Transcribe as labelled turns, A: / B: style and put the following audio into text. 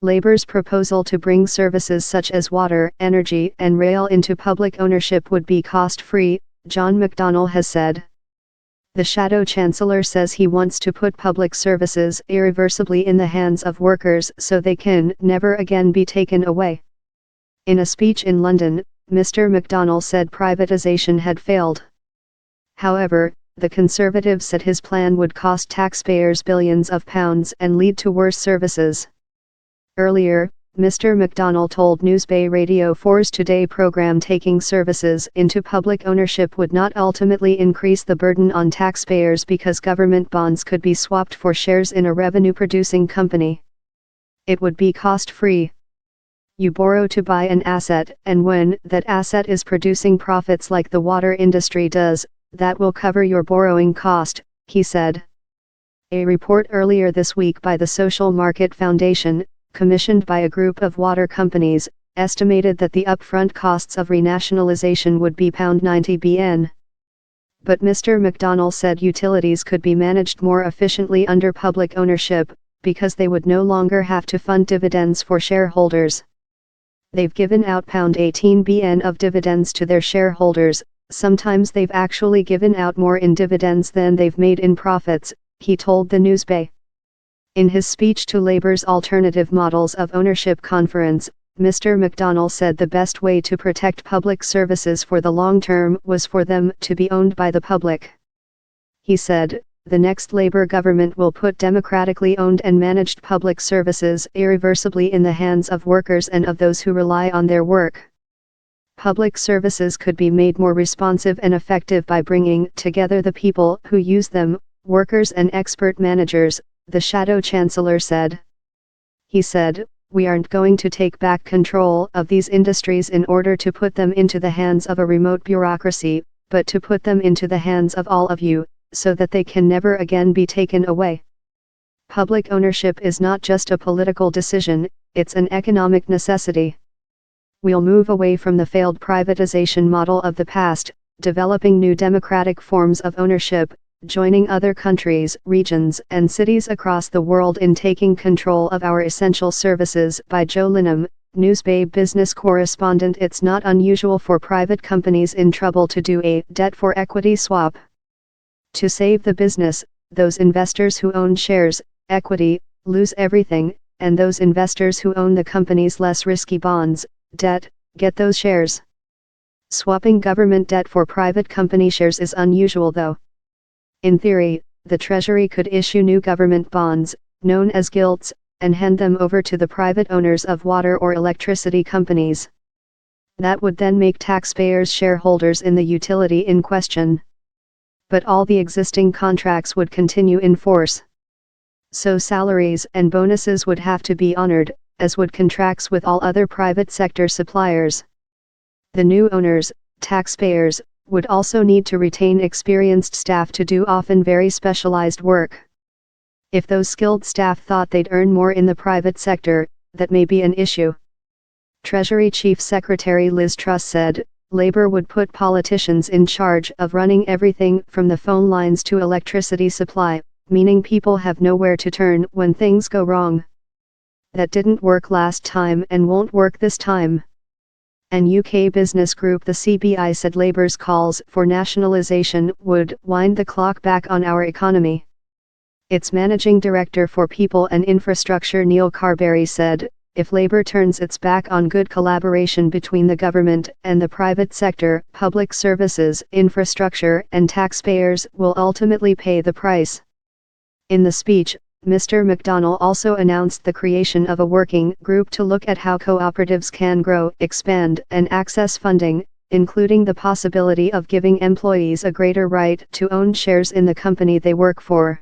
A: Labor's proposal to bring services such as water, energy, and rail into public ownership would be cost-free, John McDonnell has said. The Shadow Chancellor says he wants to put public services irreversibly in the hands of workers so they can never again be taken away. In a speech in London, Mr. McDonnell said privatization had failed. However, the Conservative said his plan would cost taxpayers billions of pounds and lead to worse services. Earlier, Mr. McDonnell told Newsbay Radio 4's Today program taking services into public ownership would not ultimately increase the burden on taxpayers because government bonds could be swapped for shares in a revenue-producing company. It would be cost-free. You borrow to buy an asset, and when that asset is producing profits like the water industry does, that will cover your borrowing cost, he said. A report earlier this week by the Social Market Foundation, commissioned by a group of water companies, estimated that the upfront costs of renationalization would be £90 billion. But Mr. McDonnell said utilities could be managed more efficiently under public ownership, because they would no longer have to fund dividends for shareholders. They've given out £18 billion of dividends to their shareholders, sometimes they've actually given out more in dividends than they've made in profits, he told the Newsbay. In his speech to Labour's Alternative Models of Ownership conference, Mr. McDonnell said the best way to protect public services for the long term was for them to be owned by the public. He said, the next Labour government will put democratically owned and managed public services irreversibly in the hands of workers and of those who rely on their work. Public services could be made more responsive and effective by bringing together the people who use them, workers and expert managers, the Shadow Chancellor said. He said, we aren't going to take back control of these industries in order to put them into the hands of a remote bureaucracy, but to put them into the hands of all of you, so that they can never again be taken away. Public ownership is not just a political decision, it's an economic necessity. We'll move away from the failed privatization model of the past, developing new democratic forms of ownership, joining other countries, regions, and cities across the world in taking control of our essential services. By Joe Linham, Newsbay business correspondent. It's not unusual for private companies in trouble to do a debt-for-equity swap. To save the business, those investors who own shares, equity, lose everything, and those investors who own the company's less risky bonds, debt, get those shares. Swapping government debt for private company shares is unusual though. In theory, the Treasury could issue new government bonds, known as gilts, and hand them over to the private owners of water or electricity companies. That would then make taxpayers shareholders in the utility in question. But all the existing contracts would continue in force. So salaries and bonuses would have to be honored, as would contracts with all other private sector suppliers. The new owners, taxpayers, would also need to retain experienced staff to do often very specialized work. If those skilled staff thought they'd earn more in the private sector, that may be an issue. Treasury Chief Secretary Liz Truss said, Labour would put politicians in charge of running everything from the phone lines to electricity supply, meaning people have nowhere to turn when things go wrong. That didn't work last time and won't work this time. An UK business group, the CBI, said Labour's calls for nationalisation would wind the clock back on our economy. Its managing director for People and Infrastructure, Neil Carberry, said, if Labour turns its back on good collaboration between the government and the private sector, public services, infrastructure, and taxpayers will ultimately pay the price. In the speech, Mr. McDonnell also announced the creation of a working group to look at how cooperatives can grow, expand, and access funding, including the possibility of giving employees a greater right to own shares in the company they work for.